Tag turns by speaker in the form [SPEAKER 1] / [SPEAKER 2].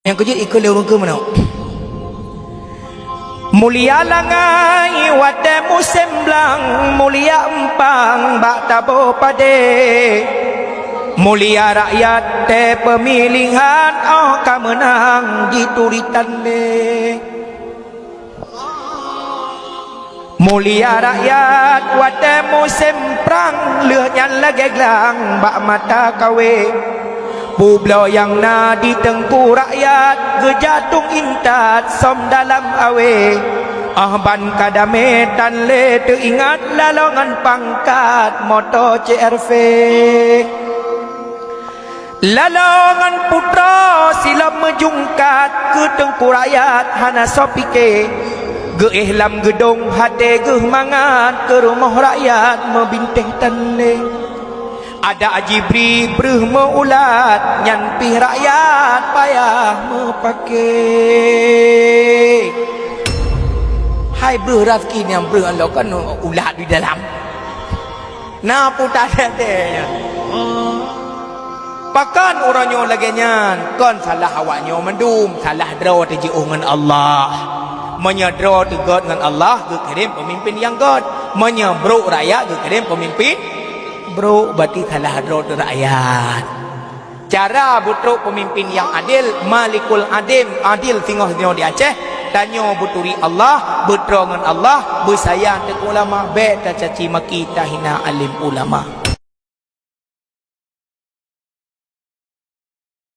[SPEAKER 1] yang kejut ikut lewat ke mana? Mulia langai wate musim blang, mulia empang bak tabo pade. Mulia rakyat te pemilihan oh kamenang dituritan de. Mulia rakyat wate musim perang leh nyan lagi gelang bak mata kawe. Publo yang na di tengku rakyat gejatung intat som dalam awe. Ahban kadame tan le teringat lalongan pangkat moto CRV. Lalongan putra silap menjungkat ke tengku rakyat hana sopike. Geihlam gedong hati geh mangat ke rumah rakyat membintih tan le. Ada Jibri breh meulat nyanpih rakyat payah mepakai. Hai breh Rafki ni yang breh Allah kan ulat di dalam. Nah putar dia. Pakan orangnya lagi nyan kan salah awaknya mendum salah draw terjauh dengan Allah. Menyedraw tegot dengan Allah kekirim pemimpin yang god. Menyebruk rakyat kekirim pemimpin bro berarti salah draw rakyat. Cara butruk pemimpin yang adil, malikul adil tinggal di Aceh. Tanya buturi Allah, berterang dengan Allah, bersayang dengan ulama, baik tak caci maki tak hina alim ulama.